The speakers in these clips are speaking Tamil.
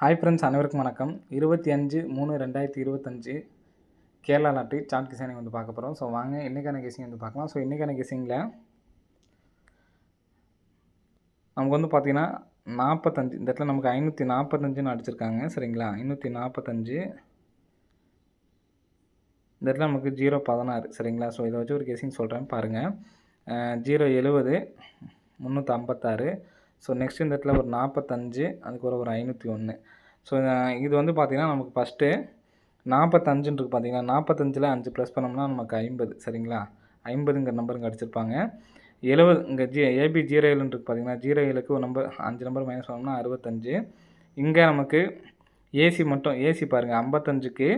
ஹாய் ஃப்ரெண்ட்ஸ், அனைவருக்கும் வணக்கம். 25/3/2025 கேரளா லாட்டரி சார்ட் கெஸிங் வந்து பார்க்க போகிறோம். ஸோ வாங்க இன்றைக்கான கெஸிங் வந்து பார்க்கலாம். ஸோ இன்றைக்கான கெஸிங்கில் நமக்கு வந்து பார்த்தீங்கன்னா 45 இந்த இடத்துல நமக்கு 545ன்னு அடிச்சிருக்காங்க. சரிங்களா, 545 இந்த இடத்துல நமக்கு 016. சரிங்களா, ஸோ இதை வச்சு ஒரு கெஸிங் சொல்கிறேன் பாருங்கள். 070 356. ஸோ நெக்ஸ்ட் இந்த இடத்துல ஒரு 45, அதுக்கு ஒரு 501. ஸோ இது வந்து பார்த்திங்கன்னா நமக்கு ஃபஸ்ட்டு 45 இருக்குது. பார்த்தீங்கன்னா 45ல் 5 ப்ளஸ் பண்ணோம்னா நமக்கு 50. சரிங்களா, 50ங்கிற நம்பருங்க அடிச்சிருப்பாங்க. 70 இங்கே ஏபி 07 இருக்குது. பார்த்தீங்கன்னா 07க்கு ஒரு நம்பர் 5 நம்பர் மைனஸ் பண்ணோம்னா 65. இங்கே நமக்கு ஏசி மட்டும் ஏசி பாருங்கள், 55க்கு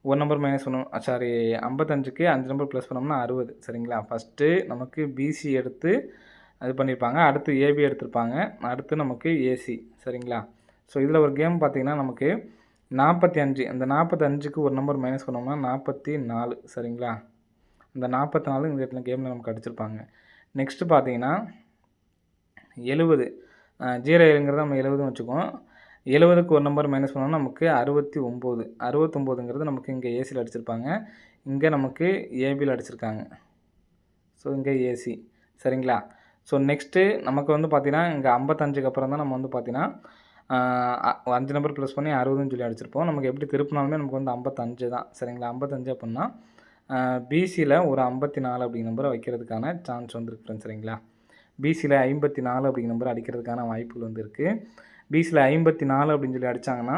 ஒரு நம்பர் மைனஸ் பண்ணணும், 55க்கு 5 நம்பர் ப்ளஸ் பண்ணோம்னா 60. சரிங்களா, ஃபஸ்ட்டு நமக்கு பிசி எடுத்து அது பண்ணியிருப்பாங்க, அடுத்து ஏபி எடுத்திருப்பாங்க, அடுத்து நமக்கு ஏசி. சரிங்களா, ஸோ இதில் ஒரு கேம் பார்த்திங்கன்னா நமக்கு 45, அந்த 45க்கு ஒரு நம்பர் மைனஸ் பண்ணோம்னா 44. சரிங்களா, இந்த 44 இந்த இடத்துல கேமில் நமக்கு அடிச்சிருப்பாங்க. நெக்ஸ்ட்டு பார்த்தீங்கன்னா 70, 07ங்கிறத நம்ம 70ன்னு வச்சுக்குவோம். 70க்கு ஒரு நம்பர் மைனஸ் பண்ணோம்னா நமக்கு 69. 69ங்கிறது நமக்கு இங்கே ஏசியில் அடிச்சிருப்பாங்க, இங்கே நமக்கு ஏபியில் அடிச்சிருக்காங்க. ஸோ இங்கே ஏசி. சரிங்களா, ஸோ நெக்ஸ்ட்டு நமக்கு வந்து பார்த்திங்கன்னா இங்கே 55க்கு அப்புறம் தான் நம்ம வந்து பார்த்திங்கன்னா 5 நம்பர் ப்ளஸ் பண்ணி 60ன்னு சொல்லி அடிச்சிருப்போம். நமக்கு எப்படி திருப்பினாலுமே நமக்கு வந்து 55 தான். சரிங்களா, 55 அப்படின்னா பிசியில் ஒரு 54 அப்படிங்கிற நம்பரை வைக்கிறதுக்கான சான்ஸ் வந்துருக்கு ஃப்ரெண்ட்ஸ். சரிங்களா, பிசியில் 54 அப்படிங்கிற நம்பர் அடிக்கிறதுக்கான வாய்ப்புகள் வந்து இருக்குது. பிசியில் 54 அப்படின்னு சொல்லி அடித்தாங்கன்னா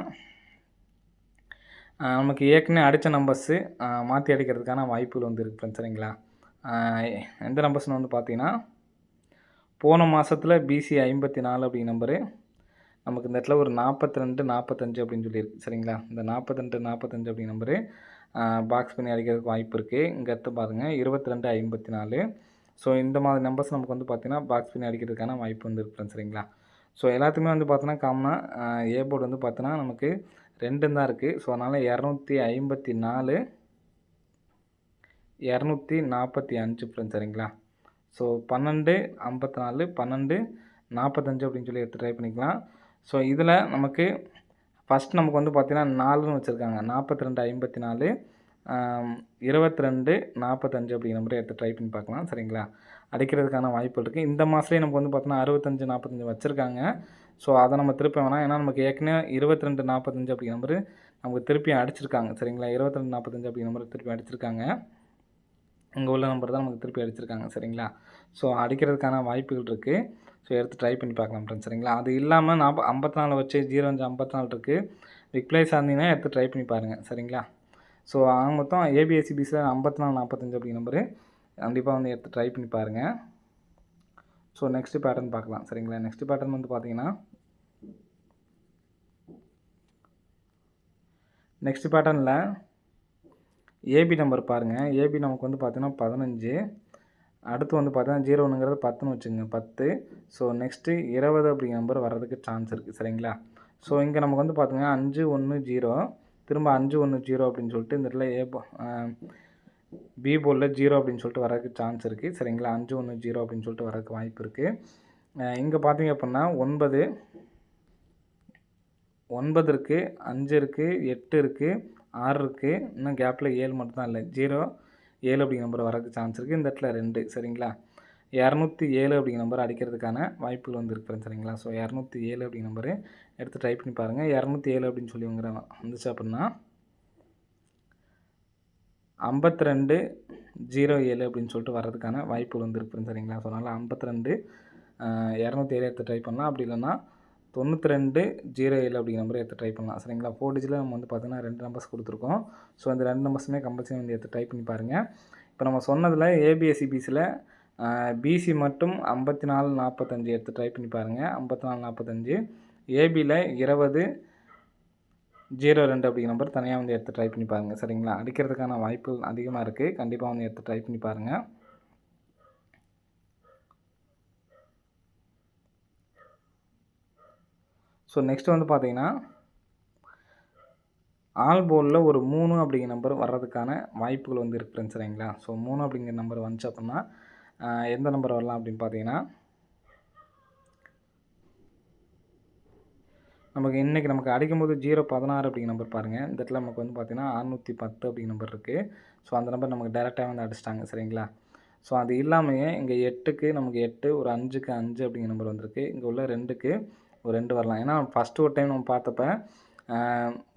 நமக்கு ஏற்கனவே அடித்த நம்பர்ஸு மாற்றி அடிக்கிறதுக்கான வாய்ப்புகள் வந்து இருக்குது ஃப்ரெண்ட்ஸ். சரிங்களா, எந்த நம்பர்ஸ்னு வந்து பார்த்தீங்கன்னா போன மாதத்தில் பிசி 54 அப்படிங்கிற நம்பரு நமக்கு இந்த இடத்துல ஒரு 42 45 அப்படின்னு சொல்லியிருக்கு. சரிங்களா, இந்த 42 45 அப்படிங்கிற நம்பரு பாக்ஸ் பண்ணி அடிக்கிறதுக்கு வாய்ப்பு இருக்குது. இங்கே எடுத்து பாருங்கள் 22 54. ஸோ இந்த மாதிரி நம்பர்ஸ் நமக்கு வந்து பார்த்திங்கன்னா பாக்ஸ் பண்ணி அடிக்கிறதுக்கான வாய்ப்பு வந்து இருக்குது. சரிங்களா, ஸோ எல்லாத்துக்குமே வந்து பார்த்தோன்னா காமனாக ஏ போர்டு வந்து பார்த்தோன்னா நமக்கு 2 தான் இருக்குது. ஸோ அதனால் 254 245 ஃப்ரெண்ட்ஸ். சரிங்களா, ஸோ 12 54 12 45 அப்படின்னு சொல்லி எடுத்து ட்ரை பண்ணிக்கலாம். ஸோ இதில் நமக்கு ஃபஸ்ட் நமக்கு வந்து பார்த்திங்கன்னா 4ன்னு வச்சுருக்காங்க. 42 54 22 45 அப்படிங்கிற நம்பரை எடுத்து ட்ரை பண்ணி பார்க்கலாம். சரிங்களா, அடிக்கிறதுக்கான வாய்ப்பு இருக்குது. இந்த மாதத்துலேயே நமக்கு வந்து பார்த்தோன்னா 65 45 வச்சுருக்காங்க. ஸோ அதை நம்ம திருப்ப வேணாம், ஏன்னா நமக்கு ஏற்கனவே 22 45 அப்படிங்கிற நம்பரு நமக்கு திருப்பி அடிச்சிருக்காங்க. சரிங்களா, 22 45 அப்படிங்கிற நம்பரை திருப்பி அடிச்சிருக்காங்க. இங்கே உள்ள நம்பர் தான் நமக்கு திருப்பி அடிச்சிருக்காங்க. சரிங்களா, ஸோ அடிக்கிறதுக்கான வாய்ப்புகள் இருக்குது. ஸோ எடுத்து ட்ரை பண்ணி பார்க்கலாம் ஃப்ரெண்ட்ஸ். சரிங்களா, அது இல்லாமல் 54 வச்சு 05 54 இருக்குது. ரிப்ளைஸ் ஆனீங்கன்னா எடுத்து ட்ரை பண்ணி பாருங்கள். சரிங்களா, ஸோ மொத்தம் ஏபிஎஸ்சிபிஸில் 54 45 அப்படிங்கிற நம்பரு கண்டிப்பாக வந்து எடுத்து ட்ரை பண்ணி பாருங்கள். ஸோ நெக்ஸ்ட்டு பேட்டர்ன் பார்க்கலாம். சரிங்களா, நெக்ஸ்ட்டு பேட்டர்ன் வந்து பார்த்தீங்கன்னா நெக்ஸ்ட் பேட்டர்னில் ஏபி நம்பர் பாருங்கள். ஏபி நமக்கு வந்து பார்த்தீங்கன்னா 15. அடுத்து வந்து பார்த்தீங்கன்னா 01ங்கிறது 10ன்னு வச்சுங்க, 10. ஸோ நெக்ஸ்ட்டு 20 அப்படிங்கிற நம்பர் வர்றதுக்கு சான்ஸ் இருக்குது. சரிங்களா, ஸோ இங்கே நமக்கு வந்து பார்த்தீங்கன்னா 510 திரும்ப 510 அப்படின்னு சொல்லிட்டு இந்த இடத்துல பி போர்டில் 0 அப்படின்னு சொல்லிட்டு வரதுக்கு சான்ஸ் இருக்குது. சரிங்களா, 510 அப்படின்னு சொல்லிட்டு வரதுக்கு வாய்ப்பு இருக்குது. இங்கே பார்த்தீங்க அப்படின்னா 9 இருக்குது, 5 இருக்குது, 8 இருக்குது, 6 இருக்குது. இன்னும் கேப்பில் 7 மட்டும் தான் இல்லை, 0 7 அப்படிங்கிற நம்பர் வரதுக்கு சான்ஸ் இருக்குது. இந்த இடத்துல 2. சரிங்களா, 207 அப்படிங்கிற நம்பர் அடிக்கிறதுக்கான வாய்ப்புகள் வந்து இருக்குது. சரிங்களா, ஸோ 207 அப்படிங்கிற நம்பரு எடுத்து ட்ரை பண்ணி பாருங்கள். 207 அப்படின்னு சொல்லி வந்துச்சு அப்படின்னா 5207 அப்படின்னு சொல்லிட்டு வர்றதுக்கான வாய்ப்புகள் வந்து இருக்குது. சரிங்களா, ஸோ அதனால் 52 207 எடுத்து ட்ரை பண்ணலாம். அப்படி இல்லைன்னா 9207 அப்படிங்கிற நம்பரை எடுத்து ட்ரை பண்ணலாம். சரிங்களா, 4 டிஜிட்டில் நம்ம வந்து பார்த்தீங்கன்னா 2 நம்பர்ஸ் கொடுத்துருக்கோம். ஸோ அந்த 2 நம்பர்ஸுமே கம்பல்சரி வந்து எடுத்து ட்ரை பண்ணி பாருங்கள். இப்போ நம்ம சொன்னதில் ஏபிஎஸ்சிபிஸில் பிசி மட்டும் 54 45 எடுத்து ட்ரை பண்ணி பாருங்கள். 54 45. ஏபியில் 20 02 அப்படிங்கிற நம்பர் தனியாக வந்து எடுத்து ட்ரை பண்ணி பாருங்கள். சரிங்களா, அடிக்கிறதுக்கான வாய்ப்பு அதிகமாக இருக்குது. கண்டிப்பாக வந்து எடுத்து ட்ரை பண்ணி பாருங்கள். ஸோ நெக்ஸ்ட் வந்து பார்த்தீங்கன்னா ஆல் போர்டில் ஒரு 3 அப்படிங்கிற நம்பர் வர்றதுக்கான வாய்ப்புகள் வந்து இருக்குது ஃப்ரெண்ட்ஸ். சரிங்களா, ஸோ 3 அப்படிங்கிற நம்பர் வந்துச்சு அப்படின்னா எந்த நம்பர் வரலாம் அப்படின்னு பார்த்தீங்கன்னா நமக்கு நமக்கு அடிக்கும்போது 016 அப்படிங்கிற நம்பர் பாருங்கள். இந்த இடத்துல நமக்கு வந்து பார்த்தீங்கன்னா 610 அப்படிங்கிற நம்பர் இருக்குது. ஸோ அந்த நம்பர் நமக்கு டேரெக்டாக வந்து அடிச்சிட்டாங்க சரிங்களா. ஸோ அது இல்லாமயே இங்கே 8க்கு நமக்கு 8, ஒரு 5க்கு 5 அப்படிங்கிற நம்பர் வந்திருக்கு. இங்கே உள்ள 2க்கு ஒரு 2 வரலாம். ஏன்னா ஃபஸ்ட்டு ஒரு டைம் நம்ம பார்த்தப்ப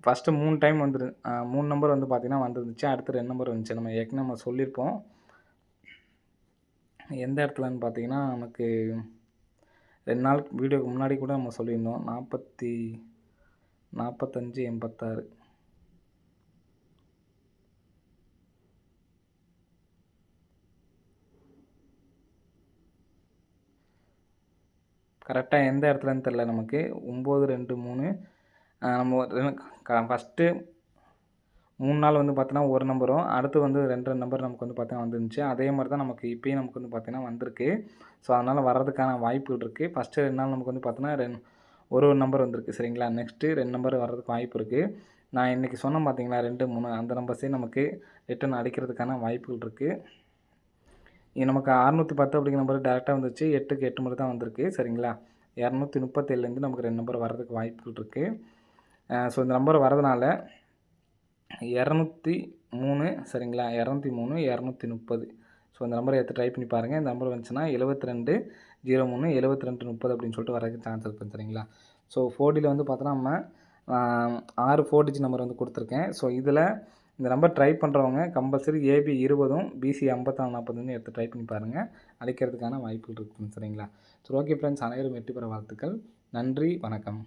ஃபஸ்ட்டு 3 டைம் 3 நம்பர் வந்து பார்த்தீங்கன்னா வந்துருந்துச்சு. அடுத்து 2 நம்பர் வந்துச்சு. நம்ம ஏற்கனவே நம்ம சொல்லியிருப்போம். எந்த இடத்துலன்னு பார்த்தீங்கன்னா, நமக்கு 2 நாளுக்கு வீடியோக்கு முன்னாடி கூட நம்ம சொல்லியிருந்தோம். 45, 86. கரெக்டாக எந்த இடத்துலன்னு தெரில நமக்கு. 9, 2, 3 நம்ம ஃபஸ்ட்டு 3 நாள் வந்து பார்த்தீங்கன்னா ஒரு நம்பரும், அடுத்து வந்து 2 நம்பர் நமக்கு வந்து பார்த்தீங்கன்னா வந்துருந்துச்சு. அதே மாதிரி தான் நமக்கு இப்பயும் நமக்கு வந்து பார்த்தீங்கன்னா வந்திருக்கு. ஸோ அதனால் வர்றதுக்கான வாய்ப்புகள் இருக்குது. ஃபஸ்ட்டு 2 நாள் நமக்கு வந்து பார்த்தீங்கன்னா ஒரு நம்பர் வந்திருக்கு சரிங்களா. நெக்ஸ்ட்டு 2 நம்பர் வர்றதுக்கு வாய்ப்பு இருக்குது. நான் இன்றைக்கி சொன்னேன் பார்த்தீங்களா 2, 3 அந்த நம்பர்ஸே நமக்கு ரிட்டர்ன் அடிக்கிறதுக்கான வாய்ப்புகள் இருக்குது. நமக்கு 610 அப்படிங்கிற நம்பர் டேரெக்டாக வந்துச்சு. 8க்கு 8 மட்டும் தான் வந்திருக்கு சரிங்களா. 237லேருந்து நமக்கு 2 நம்பர் வர்றதுக்கு வாய்ப்புகள் இருக்குது. ஸோ இந்த நம்பர் வரதுனால 203 சரிங்களா. 203, 230. ஸோ இந்த நம்பரை எடுத்து ட்ரை பண்ணி பாருங்கள். இந்த நம்பர் வந்துச்சுன்னா 72 03 72 30 அப்படின்னு சொல்லிட்டு வரதுக்கு சான்ஸ் இருக்குது சரிங்களா. ஸோ 4Dயில் வந்து பார்த்தோன்னா நம்ம 6 4 டிஜிட் நம்பர் வந்து கொடுத்துருக்கேன். ஸோ இதில் இந்த நம்பர் ட்ரை பண்ணுறவங்க கம்பல்சரி AB 20, BC 54 40 எடுத்து ட்ரை பண்ணி பாருங்கள். அடிக்கிறதுக்கான வாய்ப்புகள் இருக்குது சரிங்களா. ஸோ ஓகே ஃப்ரெண்ட்ஸ், அனைவரும் வெற்றி பெற வாழ்த்துக்கள். நன்றி, வணக்கம்.